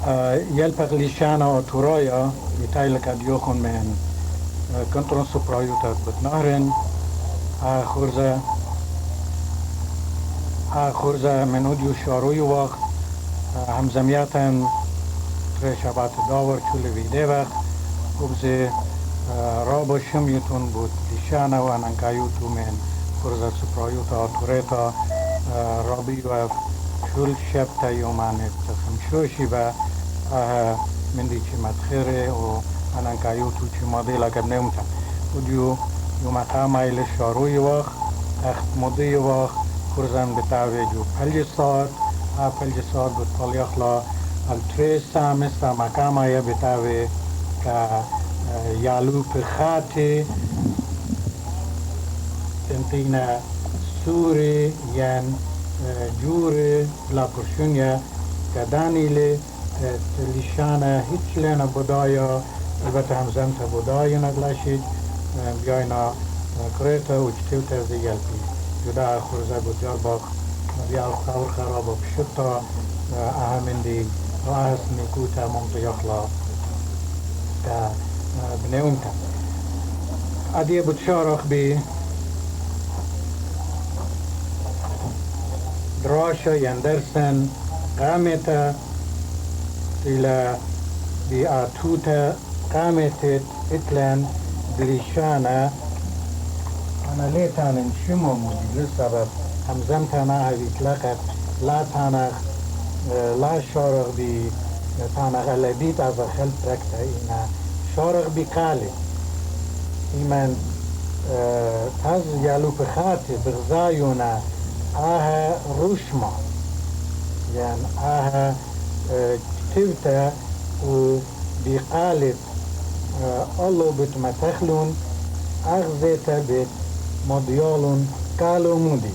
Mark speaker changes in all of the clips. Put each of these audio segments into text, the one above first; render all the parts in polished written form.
Speaker 1: Hjälper Lishana och Turaya i Thailand att jochen med en kontrollsuprayutat betnaren خورزه من اودیو شاروی وقت همزمیاتن تره شبات داور چوله ویده وقت وبزه رابا شمیتون بود لیشانه و انکایوتو من خورزه سپرایوتا آتوریتا رابی و چول شبتا یومانه تخمشوشی و من دی چی مدخیره و انکایوتو چی مدیلا کب نمتا اودیو یوم قامایل شاروی وقت اخت مدی وقت خورزن بتاوی جو پلجسات پلجسات بطال یخلا التریس سامستا مقامای بتاوی که یالو پخاتی تنتینا سوری ین جوری لا پرشونیا که دانیلی لیشانه هیچ لینا بدایا البته همزم تا بدایا نگلاشید بیاینا کریتا و چتیوتا زیالپی جدا خورزه بود جالباق بیال خور خراب و پشتا اهمندی راهس نیکوتا ممت یخلا که بنیومتا عدیه بود شارخ بی دراشا یندرسن قامتا إلى بآتوتا قامت إتلان دليشانا أنا ليتان شمو مودي لسبب همزمتنا هذه إطلاقت لا تانا لا شارغ بي تانا غلبيت از خلط ركتا إنا شارغ بقالي إيمان تاز يالو بخاتي بغزايونا روشما يعني تيوتا وبقالة الله بتمتخلون أغزيتا بت مضيالون قالوا مودي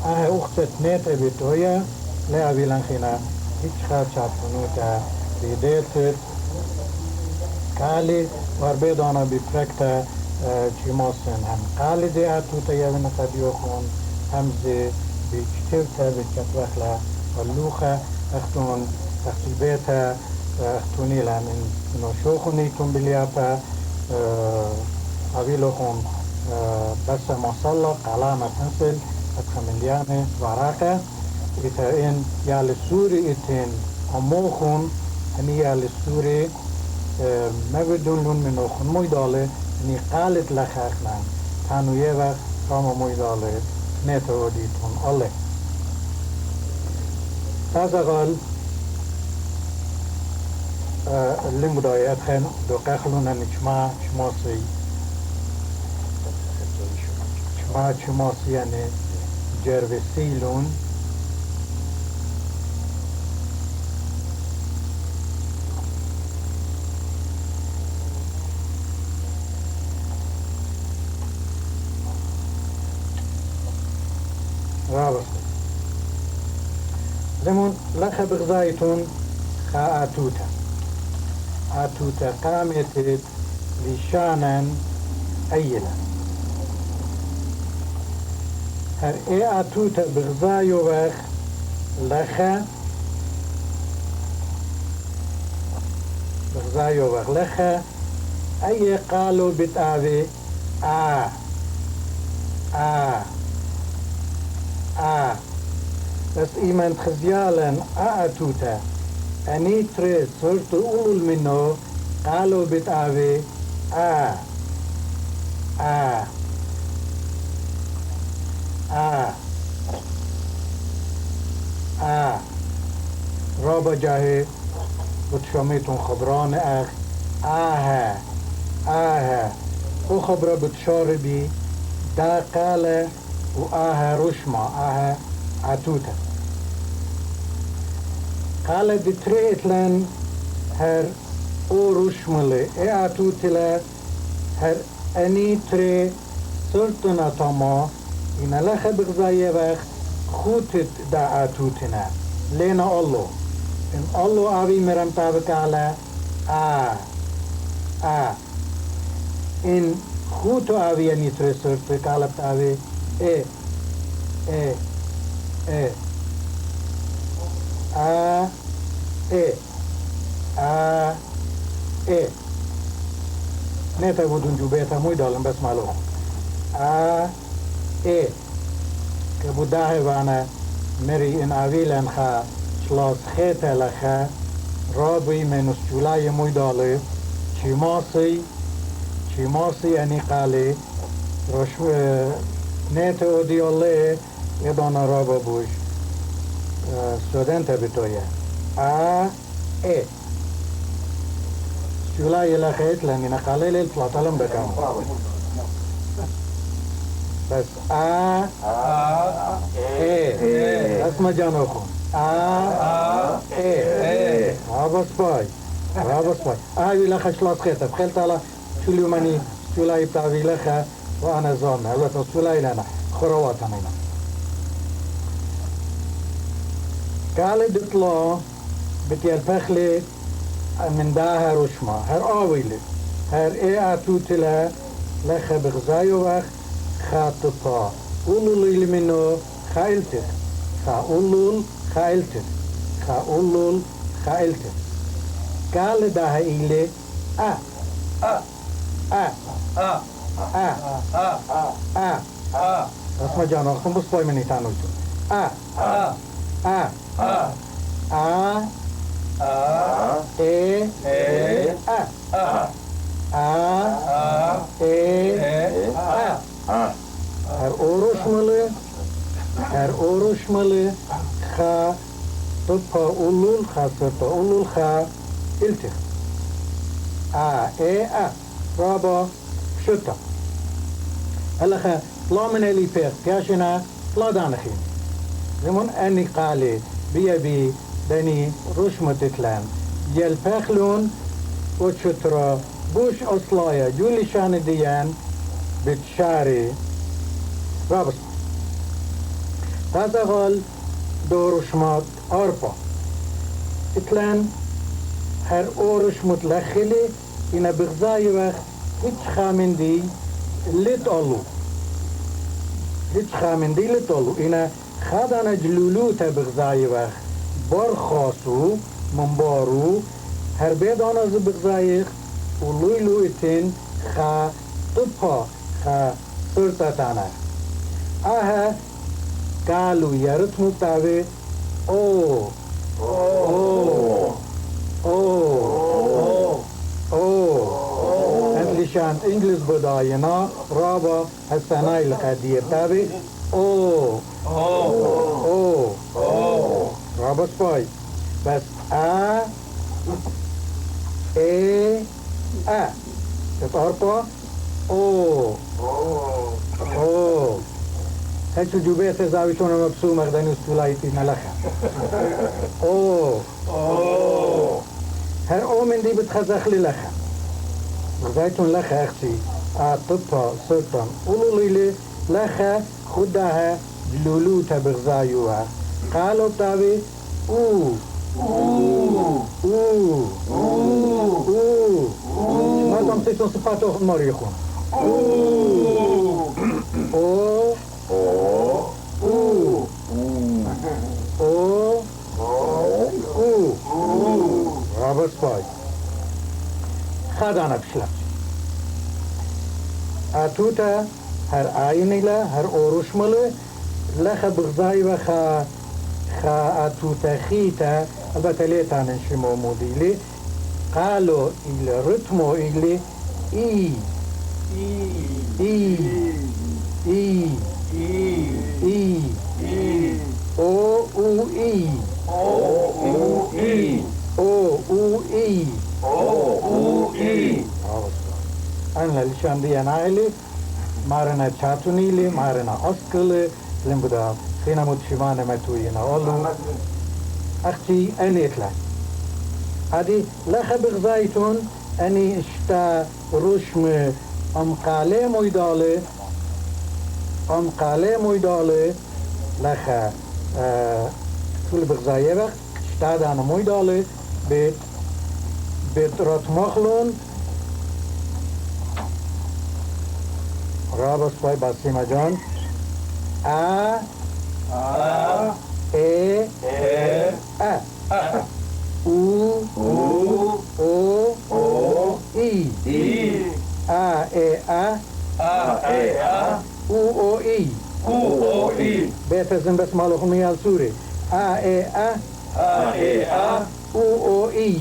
Speaker 1: أختت نيتا بتويا لا أبيلان خينا هيش خاد شاتفنوتا بيديتت قالي واربيدانا بفركتا چيماسن هم قالي دي آتوتا يوين قد يوخون همزي بيشتوتا بيشتوخلا واللوخة اختون اختبيتا اختوني لامن نوشوخوني تنبلياتا أبيلوخون بس مصلق علامة تنسل اتخملياني وراقة إتا إن يالي سوري إتين أموخون أني يالي سوري ما بدون لون من أخون مويدالي أني قالت لخاخنا تانو يوخ كاما مويدالي نيتا وديتون الله هذا قال اللي مدايات خين دو قخلونا نجمع شماسي شماسي يعني جربسيلون رابط زمون لخ بغزايتون خا آتوتا قامت لشانا أيلا هر اي آتوتا بغزايو وخ لخا بغزايو وخ لخا أي قالوا بتاوي بس إيمان خزيالا آتوتا أني تري صرت أقول منه قالوا بتاوي رابا جاهي بتشميتون خبران أخ وخبرة بتشاربي دا قال رشما عتوتا قال بتريتلن هر رشملي عتوتلا هر أني تري سلطنا تما إن لخ بغزاية وقت خوتت دا عتوتنا لنا الله إن الله أبي مرم تابك على إن خوتو أبي أني تري سلطة قالب تابي E. A. E. نتا بودون جو بیتا موی دالم بس مالو A. E. که بوده وانا مری ان آویلن خا شلاس خیت لخا رابی منوس جولای موی داله چی ماسی انی قالی روش نتا او دیاله یدانا رابا بوش studenta bitoya A. E. جولای لخیت لنی نقاله لیل پلاطالم بکم بس A. E. اسم جانو خون A. E. رابس باي آوي لخا شلاس خيطة بخيلت على شوليو مني شولاي بتاوي لخا وأنا زامن البته شولاي لنا خروات أنا قال دطلا بتيال فخلي من داها رشما هر آويلي هر اي اتوتلا لخا بغزايو وخ خاطفا قولوا لي منو خايلتك خاولول خايلتك قال داها إلي اسمع جانا اختم بس باي مني تانو هر اوروش ماله خا طبها اولول خا سرطا اولول خا التخ رابا شتا هلا خا طلا من اللي فيق كاشنا طلا دانخين زمون اني قالي بي داني رشمة تتلان يلفخلون وشترا بوش اصلايا جولي شان ديان بتشاري رابس هذا غال دورشمات أربعة إتلان هر أورش متلخلي إنا بغزاي وقت هيتش خامندي لتقلو إنا خادانا جلولو تبغزاي وقت بار خاصو منبارو هر بيدانا زي بغزايق ولويلو إتن خا طبها خا سرطتانا قالوا يرتموا بتاعي او اللي شان انجلس بداينا رابا السناي القدير تابي او رابا سباي بس تتعرفوا هيك جوبيت زاوي شلون مبسوم مغداني وستولايتي ملخا هر من دي بتخزخ لي لخا غزايتون لخا اختي طبها سلطان قولوا لي لخا خدها جلولو تبغزايوها قالوا بتاوي ما تمسكتون صفاته مريخون رابط باي خادانا بشلا اتوتا هر آينيلا هر اوروشمله لخا بغزاي وخا اتوتا خيتا البته ليتان شمو موديلي قالوا إلى رتمو إلي إي او اي أنا لشان دي أنا إلي مارنا تشاتوني لي مارنا أسكل لمبدا خينا متشمانة متوينا أولو أختي أني إتلا هذه لخ بغزايتون أني اشتا رشم قالي مويدالي لخ طول بغزاية وقت اشتا دانا مويدالي بيت راتمخلون رابس باي باسيما جان او او ای ا ای ا او ای بيت زين بس مالهم ميال سوري ا او اي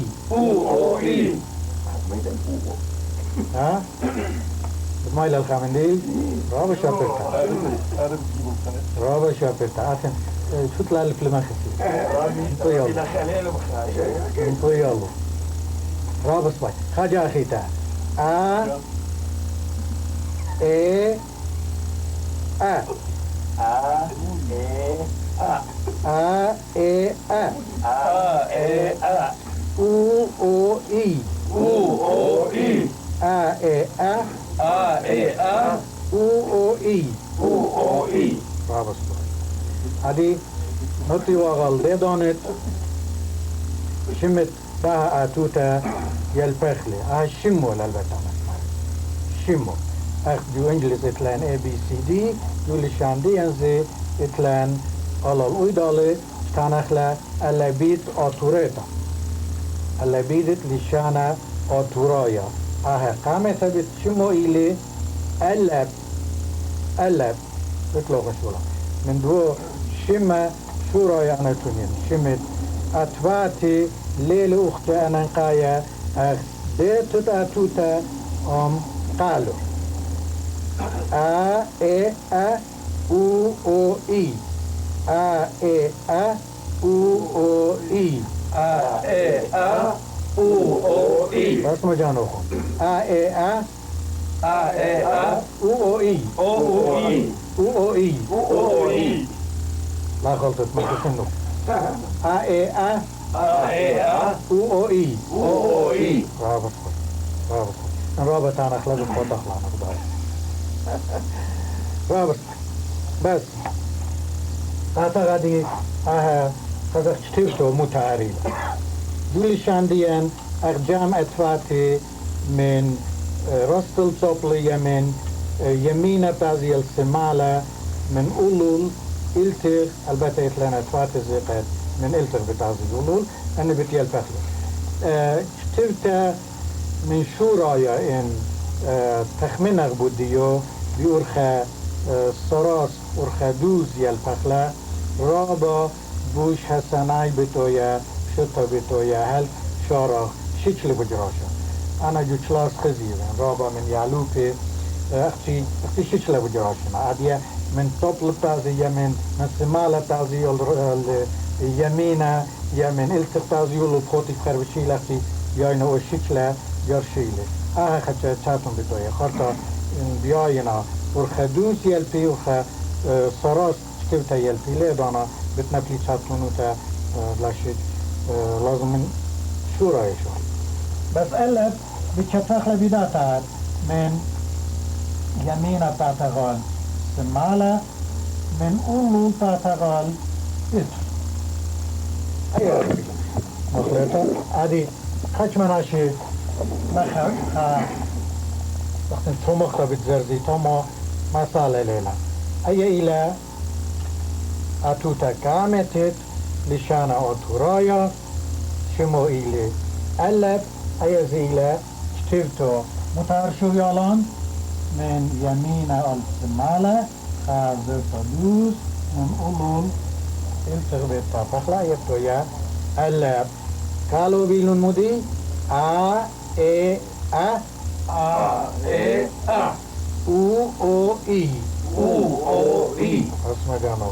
Speaker 1: ها مايل الخامندي رابع شابرتا رابع شابرتا أخن شو طلع لك لما خسي انتو يلا رابع سباي خاجة أخيتا اي او اي او اي برافو هذه نطي وغل دي دونت شمت بها اتوتا يلبخلي شمو للبتانا شمو اخ جو انجلس اتلان اي بي سي دي جو لشاندي انزي اتلان على الويدالي تانخلا اللبيت اتوريتا اللبيت لشانا اتورايا قامت بيت شمو إلي ألب اطلق شولا من دو شمة شورا يعني تنين شمت أتباتي ليل أختي أنا نقايا بيتت أتوتا قالوا إي أو إي إي أو إي بس مجانوكم او اي لا غلطت ما تسنو او اي رابط رابط انا اخلاق الخوات اخلاق رابط بس اعتقادي قد اخترتو متعاري دولي شانديان اخجام اتفاتي من رستل صوبلي من يمينة بازي السمالة من أولول إلتر البته إتلان اتفات زيقات من إلتر بتازي أولول أنا بتيال فخلو شترتا من شورايا إن تخمينغ بوديو بيورخا سراس ورخا دوز يالفخلا رابا بوش حسناي بتويا شتا بتويا هل شارع شكل بجراشا أنا جو كلاس خزيرا رابا من يعلوبي أختي شكل بجراشنا عادية من طبل تازي من سمالة تازي اليمينة من إلتر تازي والبخوتي خربشي لختي ياينا وشكل جرشيلي خدشا تشاتم بتويا خارطة بياينا ورخدوس يلبي ورخ سراس كتبتا يلبي ليدانا بتنبلي تشاتونو تا لاشيد لازم من شورا يشوي بس ألف بتشتخل بداتات من يمينة تاتغال سمالة من أولو تاتغال إتر أيوة مخلطة هذه خش مناشي مخا وقت تومخ بتزرزي تومو مسالة ليلة أي إلى أتوتا كامتت لشانا أوتورايا شمو إلي ألف أي زيلة شترتو متعرشو يالان من يمين السمالة خازر تدوز من أولول التغبير تفخلا يبتويا ألف قالوا بيلون مدي إي او اي اسمع جانو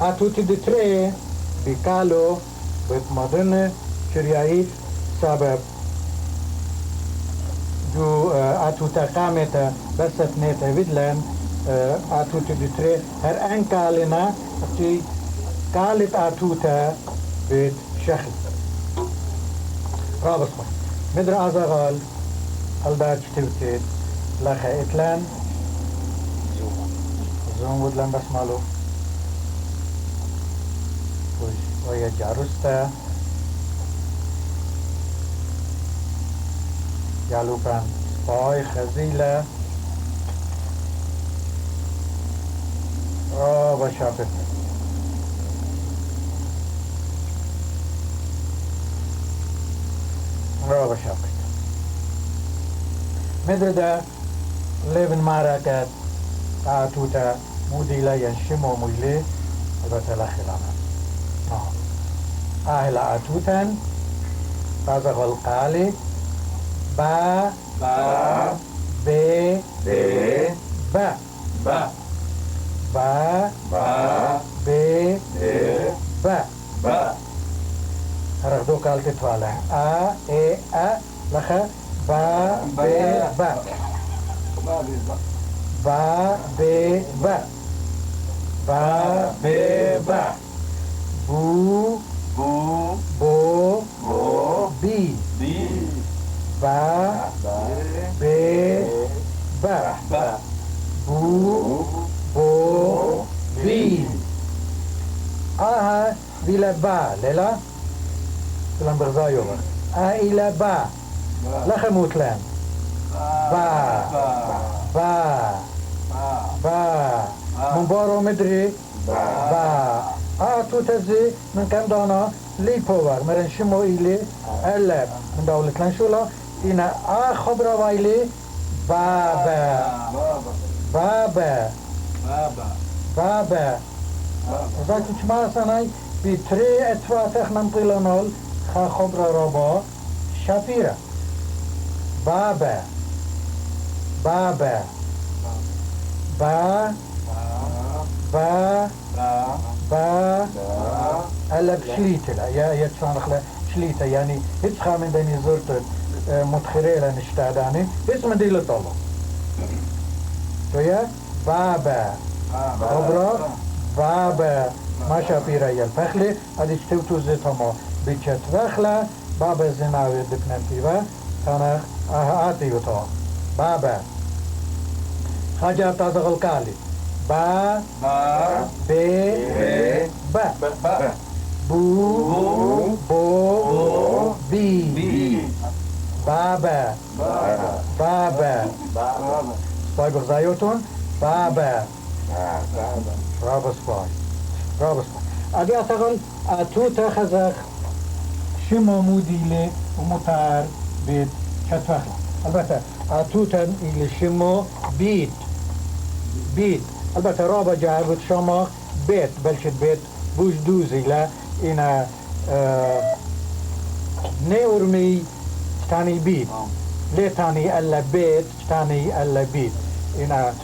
Speaker 1: a tutti e tre bicalo bet moderne شريعيت سبب جو اتوتا قامتا بس نيتا فيدلان اتوتا دتري هر ان قالنا تي قالت اتوتا بيت شخص رابط مدر ازغال هل شتوتي لخا إتلان زوم ودلن بس مالو ويا جاروستا جالوبان باي خزيلة بشافت بشافت مدرده لبن معركة تعتوتا موديلا ينشمو مولي وبتلا خلانا أهل عتوتا تازغ القالي با ب با ب با رغدو قالت توالا اي لخا با با بو بو بي با بو بو بي بلا با للا لان برزايو إلى با لا خموت لان با مبارو مدري با تو تزي من كم دانا لي بوغ مرن شمو إلي ألا من دولة لنشولا إنا خبرة وايلي بابا وذاك ما سناي بتري اتفاتخ نمطيلانول خبرة رابا شفيرة بابا ألا بشليتلا يا تشانخلا شليتا يعني هتخا من دني زرت متخريلا نشتاداني اسم دي لطلو ويا بابا خبرة بابا ما شافيرا يالفخلي ادي شتوتو زيتما بيشت وخلا بابا زناوي دكننتيوا تانا آتي وطا بابا خاجة تازغل كالي با بو بو بي بابا سباي بغزايوتون بابا رابا سباي أدي أتغل أتو تخزخ شما موديلي ومطار بيت شتفخلا البته أتوتن إلي شما بيت البته رابا جاهبت شما بيت بلشت بيت بوش دوزي لا إنا نورمي تاني بيت ليه تاني ألا بيت تاني ألا بيت إنا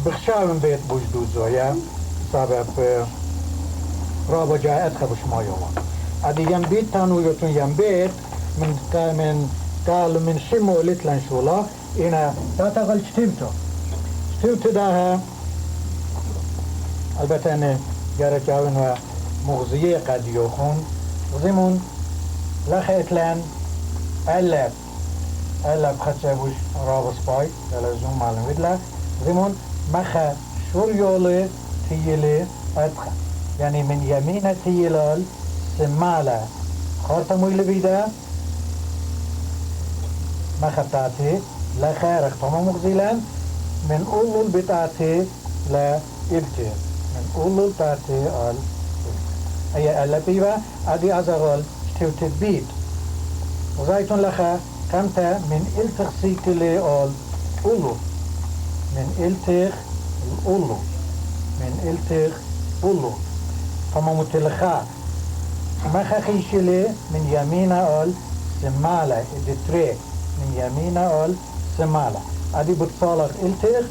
Speaker 1: بخشاون بيت بوش دوزو يا سبب رابا جاء أدخل شما يوم أدي ين بيت تانو يوتون ين بيت من قال من شمو لتلن شولا إنا تاتغل شتبتو داها البته أنا جارجاون و مغزية قد يوخون وزيمون لخيتلان ألا بخدشابوش رابس باي تلازم معلوم بدلا زيمون مخا شوريولي تيلي أدخل يعني من يمين تيلال سمالة خارتمو اللي بيدا مخطاتي لا خير اختمو مغزيلان من أولو بتاعتي لا إبتير من أولو بتاعتي al أي ألا بيبا أدي أزغل شتوت بيت وزايتون لخا كمتا من إلتخ سيكلي al أولو من إلتخ الأولو من إلتخ أولو فما متلخا مخا خيشلي من يمينة al سمالة إدتري من يمينة al سمالة أدي بتصالح إلتخ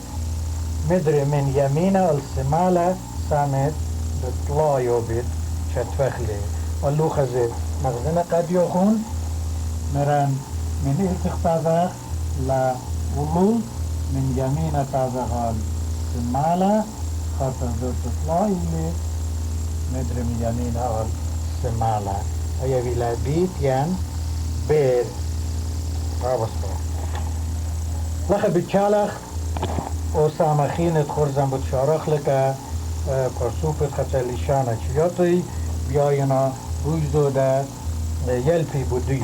Speaker 1: مدري من يمينة السمالة سامت بطلايو بيت شتفخلي واللوخزي مغزنة قد يخون مران من إلتخ تازغ لا ولو من يمينة تازغ السمالة خاطر ذو تطلاي لي مدري من يمينة السمالة أي بلا بيت ين بيت رابصبا لخ بچالخ او سامخین خورزن بود شارخ لکه پرسوپت خطا لیشانه چیاتوی بیاینا بوجدو ده یلپی بودیو